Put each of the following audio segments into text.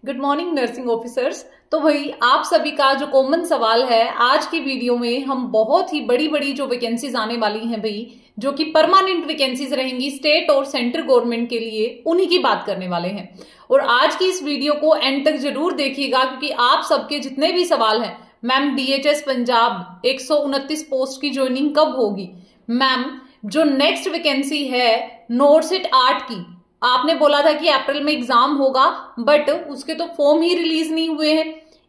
Good morning nursing officers. तो भाई आप सभी का जो कॉमन सवाल है, आज की वीडियो में हम बहुत ही बड़ी बड़ी जो वैकेंसीज आने वाली हैं भाई, जो कि परमानेंट वैकेंसीज रहेंगी स्टेट और सेंट्रल गवर्नमेंट के लिए, उन्हीं की बात करने वाले हैं। और आज की इस वीडियो को एंड तक जरूर देखिएगा, क्योंकि आप सबके जितने भी सवाल हैं, मैम डीएचएस पंजाब 129 पोस्ट की ज्वाइनिंग कब होगी, मैम जो नेक्स्ट वैकेंसी है नोरसिट 8 की, आपने बोला था कि अप्रैल में एग्जाम होगा, बट उसके तो फॉर्म ही रिलीज नहीं हुए हैं।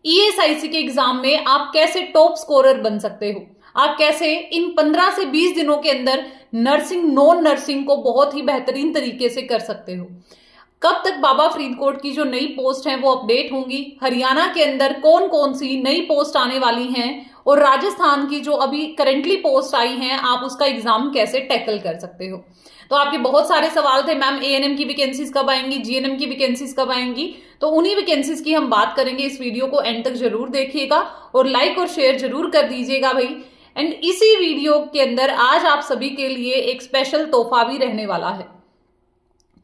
ईएसआईसी के एग्जाम में आप कैसे टॉप स्कोरर बन सकते हो, आप कैसे इन 15 से 20 दिनों के अंदर नर्सिंग नॉन नर्सिंग को बहुत ही बेहतरीन तरीके से कर सकते हो। कब तक बाबा फरीदकोट की जो नई पोस्ट है वो अपडेट होंगी, हरियाणा के अंदर कौन कौन सी नई पोस्ट आने वाली हैं, और राजस्थान की जो अभी करंटली पोस्ट आई हैं आप उसका एग्जाम कैसे टैकल कर सकते हो। तो आपके बहुत सारे सवाल थे, मैम एएनएम की वैकेंसीज कब आएंगी, जीएनएम की वैकेंसीज कब आएंगी। तो उन्हीं वैकेंसीज की हम बात करेंगे। इस वीडियो को एंड तक जरूर देखिएगा और लाइक और शेयर जरूर कर दीजिएगा भाई। एंड इसी वीडियो के अंदर आज आप सभी के लिए एक स्पेशल तोहफा भी रहने वाला है।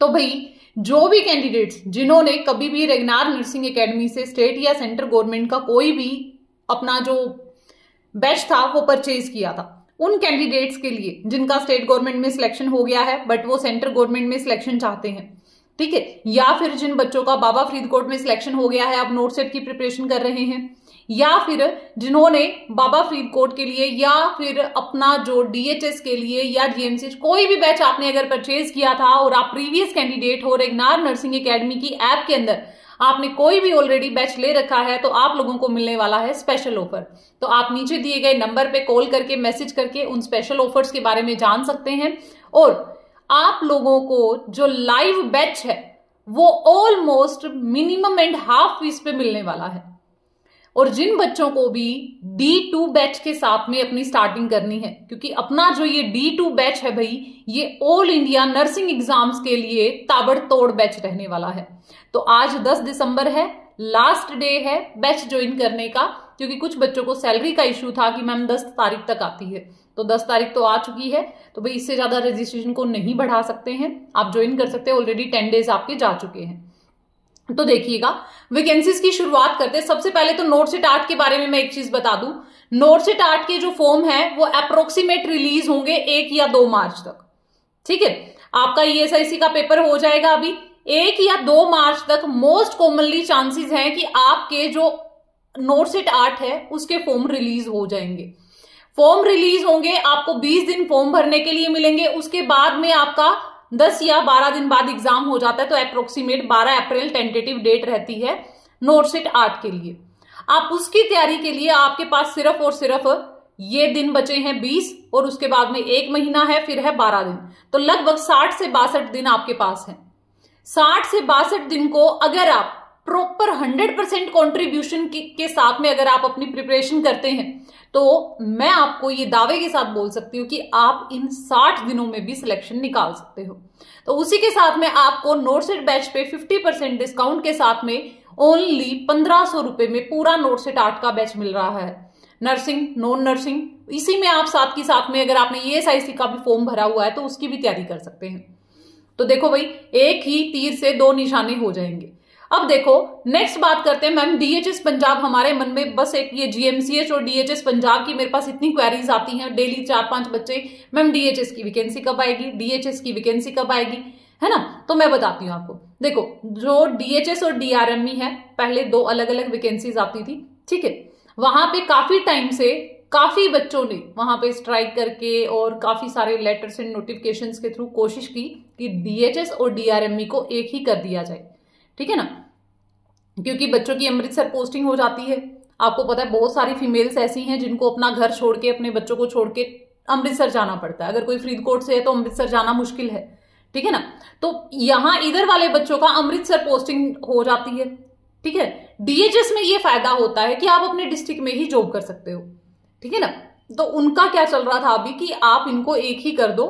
तो भाई जो भी कैंडिडेट्स जिन्होंने कभी भी रेगनार नर्सिंग एकेडमी से स्टेट या सेंट्रल गवर्नमेंट का कोई भी अपना जो बैच था वो परचेज किया था, उन कैंडिडेट्स के लिए जिनका स्टेट गवर्नमेंट में सिलेक्शन हो गया है बट वो सेंट्रल गवर्नमेंट में सिलेक्शन चाहते हैं, ठीक है, या फिर जिन बच्चों का बाबा फरीदकोट में सिलेक्शन हो गया है, अब नोट सेट की प्रिपरेशन कर रहे हैं, या फिर जिन्होंने बाबा फरीदकोट के लिए या फिर अपना जो डीएचएस के लिए या जीएमसी कोई भी बैच आपने अगर परचेज किया था और आप प्रीवियस कैंडिडेट हो रेगनार नर्सिंग एकेडमी की ऐप के अंदर, आपने कोई भी ऑलरेडी बैच ले रखा है, तो आप लोगों को मिलने वाला है स्पेशल ऑफर। तो आप नीचे दिए गए नंबर पे कॉल करके मैसेज करके उन स्पेशल ऑफर्स के बारे में जान सकते हैं। और आप लोगों को जो लाइव बैच है वो almost minimum and half fees पे मिलने वाला है। और जिन बच्चों को भी D2 बैच के साथ में अपनी स्टार्टिंग करनी है, क्योंकि अपना जो ये D2 बैच है भाई, ये ऑल इंडिया नर्सिंग एग्जाम्स के लिए ताबड़तोड़ बैच रहने वाला है। तो आज 10 दिसंबर है, लास्ट डे है बैच ज्वाइन करने का, क्योंकि कुछ बच्चों को सैलरी का इश्यू था कि मैम 10 तारीख तक आती है, तो 10 तारीख तो आ चुकी है, तो भाई इससे ज्यादा रजिस्ट्रेशन को नहीं बढ़ा सकते हैं, आप ज्वाइन कर सकते हैं। ऑलरेडी 10 डेज आपके जा चुके हैं। तो देखिएगा वैकेंसीज की शुरुआत करते हैं। सबसे पहले तो नोटसिट 8 के बारे में मैं एक चीज बता दूं, नोटसिट 8 के जो फॉर्म है वो अप्रोक्सीमेट रिलीज होंगे 1 या 2 मार्च तक, ठीक है। आपका ईएसआईसी का पेपर हो जाएगा अभी 1 या 2 मार्च तक। मोस्ट कॉमनली चांसेस हैं कि आपके जो नोटसिट 8 है उसके फॉर्म रिलीज हो जाएंगे। फॉर्म रिलीज होंगे, आपको 20 दिन फॉर्म भरने के लिए मिलेंगे, उसके बाद में आपका 10 या 12 दिन बाद एग्जाम हो जाता है। तो अप्रोक्सीमेट 12 अप्रैल टेंटेटिव डेट रहती है नोटसिट 8 के लिए। आप उसकी तैयारी के लिए आपके पास सिर्फ और सिर्फ ये दिन बचे हैं 20, और उसके बाद में 1 महीना है, फिर है 12 दिन, तो लगभग 60 से 62 दिन आपके पास है। 60 से 62 दिन को अगर आप प्रॉपर 100% कॉन्ट्रीब्यूशन के साथ में अगर आप अपनी प्रिपरेशन करते हैं, तो मैं आपको ये दावे के साथ बोल सकती हूँ कि आप इन 60 दिनों में भी सिलेक्शन निकाल सकते हो। तो उसी के साथ में आपको नोटसिट बैच पे 50% डिस्काउंट के साथ में ओनली 1500 रुपए में पूरा नोटसिट 8 का बैच मिल रहा है, नर्सिंग नॉन नर्सिंग। इसी में आप साथ की साथ में अगर आपने ईएसआईसी का भी फॉर्म भरा हुआ है तो उसकी भी तैयारी कर सकते हैं। तो देखो भाई, एक ही तीर से 2 निशाने हो जाएंगे। अब देखो नेक्स्ट बात करते हैं, मैम डीएचएस पंजाब, हमारे मन में बस एक ये जीएमसीएच और डीएचएस पंजाब की मेरे पास इतनी क्वेरीज आती हैं डेली, 4-5 बच्चे, मैम डीएचएस की वैकेंसी कब आएगी, डीएचएस की वैकेंसी कब आएगी, है ना। तो मैं बताती हूँ आपको। देखो जो डीएचएस और डीआरएमई है, पहले 2 अलग अलग वैकेंसीज आती थी, ठीक है। वहां पे काफी टाइम से काफी बच्चों ने वहां पे स्ट्राइक करके और काफी सारे लेटर्स एंड नोटिफिकेशंस के थ्रू कोशिश की कि डीएचएस और डीआरएमई को एक ही कर दिया जाए, ठीक है ना, क्योंकि बच्चों की अमृतसर पोस्टिंग हो जाती है। आपको पता है बहुत सारी फीमेल्स ऐसी हैं जिनको अपना घर छोड़ के, अपने बच्चों को छोड़ के अमृतसर जाना पड़ता है। अगर कोई फरीदकोट से है तो अमृतसर जाना मुश्किल है, ठीक है ना। तो यहां इधर वाले बच्चों का अमृतसर पोस्टिंग हो जाती है, ठीक है। डीएचएस में ये फायदा होता है कि आप अपने डिस्ट्रिक्ट में ही जॉब कर सकते हो, ठीक है ना। तो उनका क्या चल रहा था अभी कि आप इनको एक ही कर दो,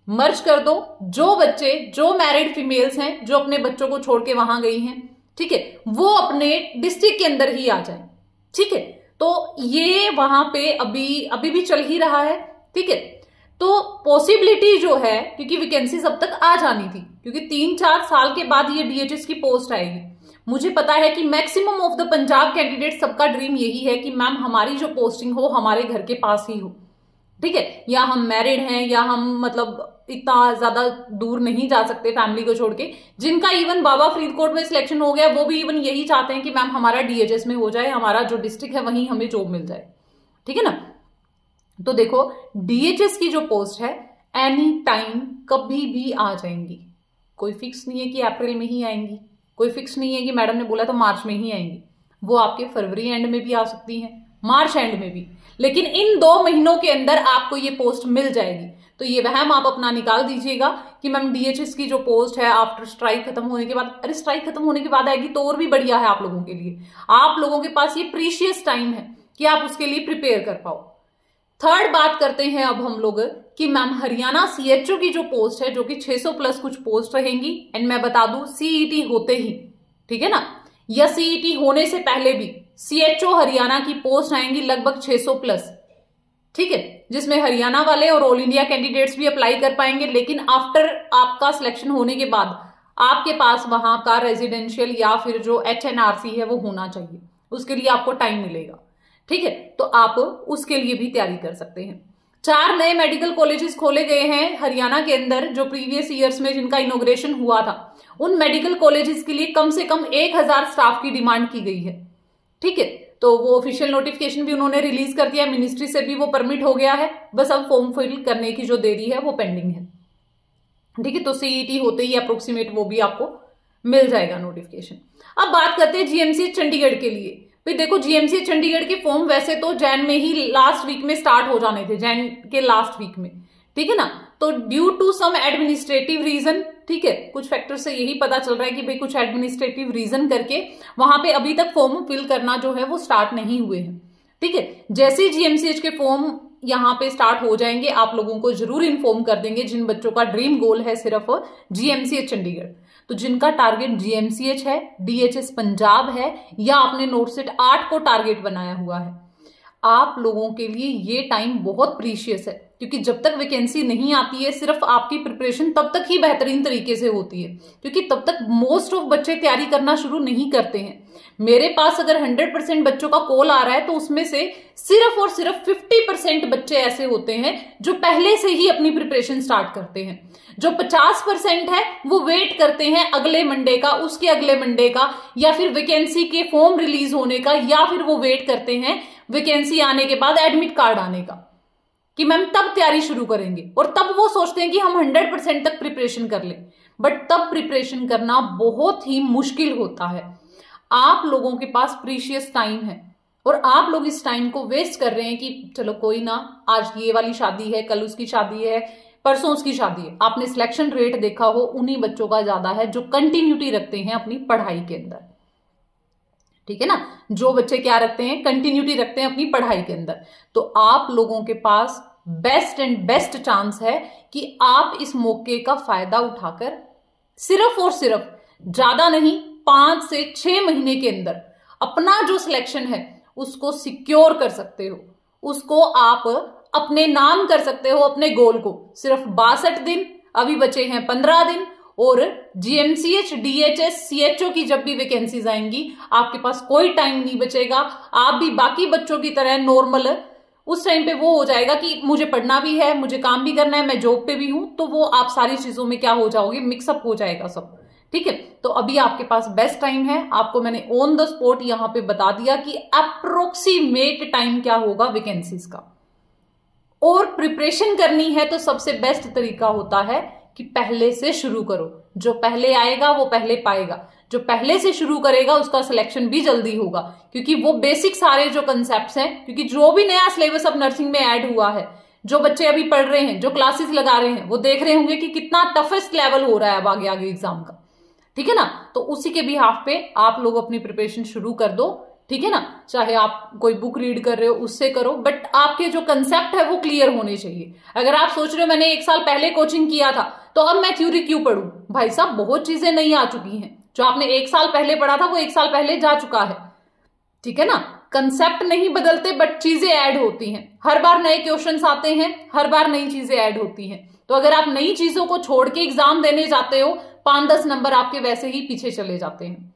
मर्ज कर दो। जो बच्चे, जो मैरिड फीमेल्स हैं जो अपने बच्चों को छोड़ के वहां गई हैं, ठीक है, वो अपने डिस्ट्रिक्ट के अंदर ही आ जाए, ठीक है। तो ये वहां पे अभी भी चल ही रहा है, ठीक है। तो पॉसिबिलिटी जो है, क्योंकि वैकेंसी अब तक आ जानी थी, क्योंकि 3-4 साल के बाद ये डीएचएस की पोस्ट आएगी, मुझे पता है कि maximum of the Punjab candidate सबका ड्रीम यही है कि मैम हमारी जो पोस्टिंग हो हमारे घर के पास ही हो, ठीक है, या हम मैरिड हैं या हम मतलब इतना ज्यादा दूर नहीं जा सकते फैमिली को छोड़ के। जिनका इवन बाबा फरीदकोट में सिलेक्शन हो गया वो भी इवन यही चाहते हैं कि मैम हमारा डीएचएस में हो जाए, हमारा जो डिस्ट्रिक्ट है वहीं हमें जॉब मिल जाए, ठीक है ना। तो देखो डीएचएस की जो पोस्ट है एनी टाइम कभी भी आ जाएंगी, कोई फिक्स नहीं है कि अप्रैल में ही आएंगी, कोई फिक्स नहीं है कि मैडम ने बोला तो मार्च में ही आएंगी, वो आपके फरवरी एंड में भी आ सकती हैं, मार्च एंड में भी, लेकिन इन 2 महीनों के अंदर आपको ये पोस्ट मिल जाएगी। तो ये वहम आप अपना निकाल दीजिएगा कि मैम डीएचएस की जो पोस्ट है आफ्टर स्ट्राइक खत्म होने के बाद, अरे स्ट्राइक खत्म होने के बाद आएगी तो और भी बढ़िया है आप लोगों के लिए, आप लोगों के पास ये प्रीशियस टाइम है कि आप उसके लिए प्रिपेयर कर पाओ। थर्ड बात करते हैं अब हम लोग कि मैम हरियाणा सीएचओ की जो पोस्ट है जो कि 600 प्लस कुछ पोस्ट रहेंगी, एंड मैं बता दूं सीईटी होते ही, ठीक है ना, या सीईटी होने से पहले भी सीएचओ हरियाणा की पोस्ट आएंगी लगभग 600 प्लस, ठीक है, जिसमें हरियाणा वाले और ऑल इंडिया कैंडिडेट्स भी अप्लाई कर पाएंगे। लेकिन आफ्टर आपका सिलेक्शन होने के बाद आपके पास वहां का रेजिडेंशियल या फिर जो एचएनआरसी है वो होना चाहिए, उसके लिए आपको टाइम मिलेगा, ठीक है, तो आप उसके लिए भी तैयारी कर सकते हैं। 4 नए मेडिकल कॉलेजेस खोले गए हैं हरियाणा के अंदर जो प्रीवियस ईयर्स में जिनका इनॉग्रेशन हुआ था, उन मेडिकल कॉलेजेस के लिए कम से कम 1000 स्टाफ की डिमांड की गई है, ठीक है। तो वो ऑफिशियल नोटिफिकेशन भी उन्होंने रिलीज कर दिया, मिनिस्ट्री से भी वो परमिट हो गया है, बस अब फॉर्म फिल करने की जो देरी है वो पेंडिंग है, ठीक है। तो सीईटी होते ही अप्रोक्सीमेट वो भी आपको मिल जाएगा नोटिफिकेशन। अब बात करते हैं जीएमसी चंडीगढ़ के लिए। फिर देखो जीएमसी चंडीगढ़ के फॉर्म वैसे तो जैन में ही लास्ट वीक में स्टार्ट हो जाने थे, जैन के लास्ट वीक में, ठीक है ना। तो due to some administrative reason, ठीक है, कुछ फैक्टर से यही पता चल रहा है कि भाई कुछ एडमिनिस्ट्रेटिव रीजन करके वहां पे अभी तक फॉर्म फिल करना जो है वो स्टार्ट नहीं हुए हैं, ठीक है। जैसे ही जीएमसीएच के फॉर्म यहाँ पे स्टार्ट हो जाएंगे आप लोगों को जरूर इन्फॉर्म कर देंगे। जिन बच्चों का ड्रीम गोल है सिर्फ जीएमसीएच चंडीगढ़, तो जिनका टारगेट जीएमसीएच है, डीएचएस पंजाब है, या आपने नोटसेट 8 को टारगेट बनाया हुआ है, आप लोगों के लिए ये टाइम बहुत प्रीशियस है, क्योंकि जब तक वैकेंसी नहीं आती है सिर्फ आपकी प्रिपरेशन तब तक ही बेहतरीन तरीके से होती है, क्योंकि तब तक मोस्ट ऑफ बच्चे तैयारी करना शुरू नहीं करते हैं। मेरे पास अगर 100% बच्चों का कॉल आ रहा है तो उसमें से सिर्फ और सिर्फ 50% बच्चे ऐसे होते हैं जो पहले से ही अपनी प्रिपरेशन स्टार्ट करते हैं। जो 50% है वो वेट करते हैं अगले मंडे का, उसके अगले मंडे का, या फिर वैकेंसी के फॉर्म रिलीज होने का, या फिर वो वेट करते हैं वैकेंसी आने के बाद एडमिट कार्ड आने का कि मैम तब तैयारी शुरू करेंगे, और तब वो सोचते हैं कि हम 100% तक प्रिपरेशन कर लें। बट तब प्रिपरेशन करना बहुत ही मुश्किल होता है। आप लोगों के पास प्रीशियस टाइम है और आप लोग इस टाइम को वेस्ट कर रहे हैं कि चलो कोई ना, आज ये वाली शादी है, कल उसकी शादी है, परसों उसकी शादी है। आपने सिलेक्शन रेट देखा हो उन्हीं बच्चों का ज्यादा है जो कंटिन्यूटी रखते हैं अपनी पढ़ाई के अंदर, ठीक है ना। जो बच्चे क्या रखते हैं, कंटिन्यूटी रखते हैं अपनी पढ़ाई के अंदर। तो आप लोगों के पास बेस्ट एंड बेस्ट चांस है कि आप इस मौके का फायदा उठाकर सिर्फ और सिर्फ, ज्यादा नहीं, 5 से 6 महीने के अंदर अपना जो सिलेक्शन है उसको सिक्योर कर सकते हो, उसको आप अपने नाम कर सकते हो, अपने गोल को। सिर्फ 62 दिन, अभी बचे हैं 15 दिन, और जीएमसीएच, डीएचएस, सीएचओ की जब भी वैकेंसीज आएंगी आपके पास कोई टाइम नहीं बचेगा। आप भी बाकी बच्चों की तरह नॉर्मल उस टाइम पे वो हो जाएगा कि मुझे पढ़ना भी है, मुझे काम भी करना है, मैं जॉब पे भी हूं, तो वो आप सारी चीजों में क्या हो जाओगे, मिक्सअप हो जाएगा सब, ठीक है। तो अभी आपके पास बेस्ट टाइम है। आपको मैंने ऑन द स्पॉट यहां पे बता दिया कि अप्रोक्सीमेट टाइम क्या होगा वैकेंसीज का। और प्रिपरेशन करनी है तो सबसे बेस्ट तरीका होता है कि पहले से शुरू करो। जो पहले आएगा वो पहले पाएगा, जो पहले से शुरू करेगा उसका सिलेक्शन भी जल्दी होगा, क्योंकि वो बेसिक सारे जो कंसेप्ट्स हैं, क्योंकि जो भी नया सिलेबस अब नर्सिंग में ऐड हुआ है, जो बच्चे अभी पढ़ रहे हैं, जो क्लासेस लगा रहे हैं, वो देख रहे होंगे कि कितना टफेस्ट लेवल हो रहा है अब आगे आगे एग्जाम का, ठीक है ना। तो उसी के बिहाफ पे आप लोग अपनी प्रिपरेशन शुरू कर दो, ठीक है ना। चाहे आप कोई बुक रीड कर रहे हो उससे करो, बट आपके जो कंसेप्ट है वो क्लियर होने चाहिए। अगर आप सोच रहे हो मैंने 1 साल पहले कोचिंग किया था तो अब मैं थ्योरी क्यों पढ़ूं, भाई साहब बहुत चीजें नई आ चुकी हैं। जो आपने 1 साल पहले पढ़ा था वो 1 साल पहले जा चुका है, ठीक है ना। कंसेप्ट नहीं बदलते बट चीजें ऐड होती हैं, हर बार नए क्वेश्चंस आते हैं, हर बार नई चीजें ऐड होती हैं। तो अगर आप नई चीजों को छोड़ के एग्जाम देने जाते हो 5-10 नंबर आपके वैसे ही पीछे चले जाते हैं,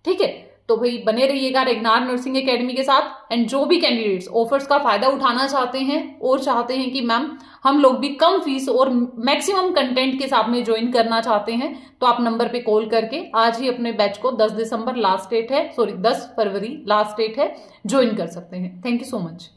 ठीक है, तो भाई बने रहिएगा रेगनार नर्सिंग एकेडमी के साथ। एंड जो भी कैंडिडेट्स ऑफर्स का फायदा उठाना चाहते हैं और चाहते हैं कि मैम हम लोग भी कम फीस और मैक्सिमम कंटेंट के साथ में ज्वाइन करना चाहते हैं, तो आप नंबर पे कॉल करके आज ही अपने बैच को 10 दिसंबर लास्ट डेट है, 10 फरवरी लास्ट डेट है, ज्वाइन कर सकते हैं। Thank you so much.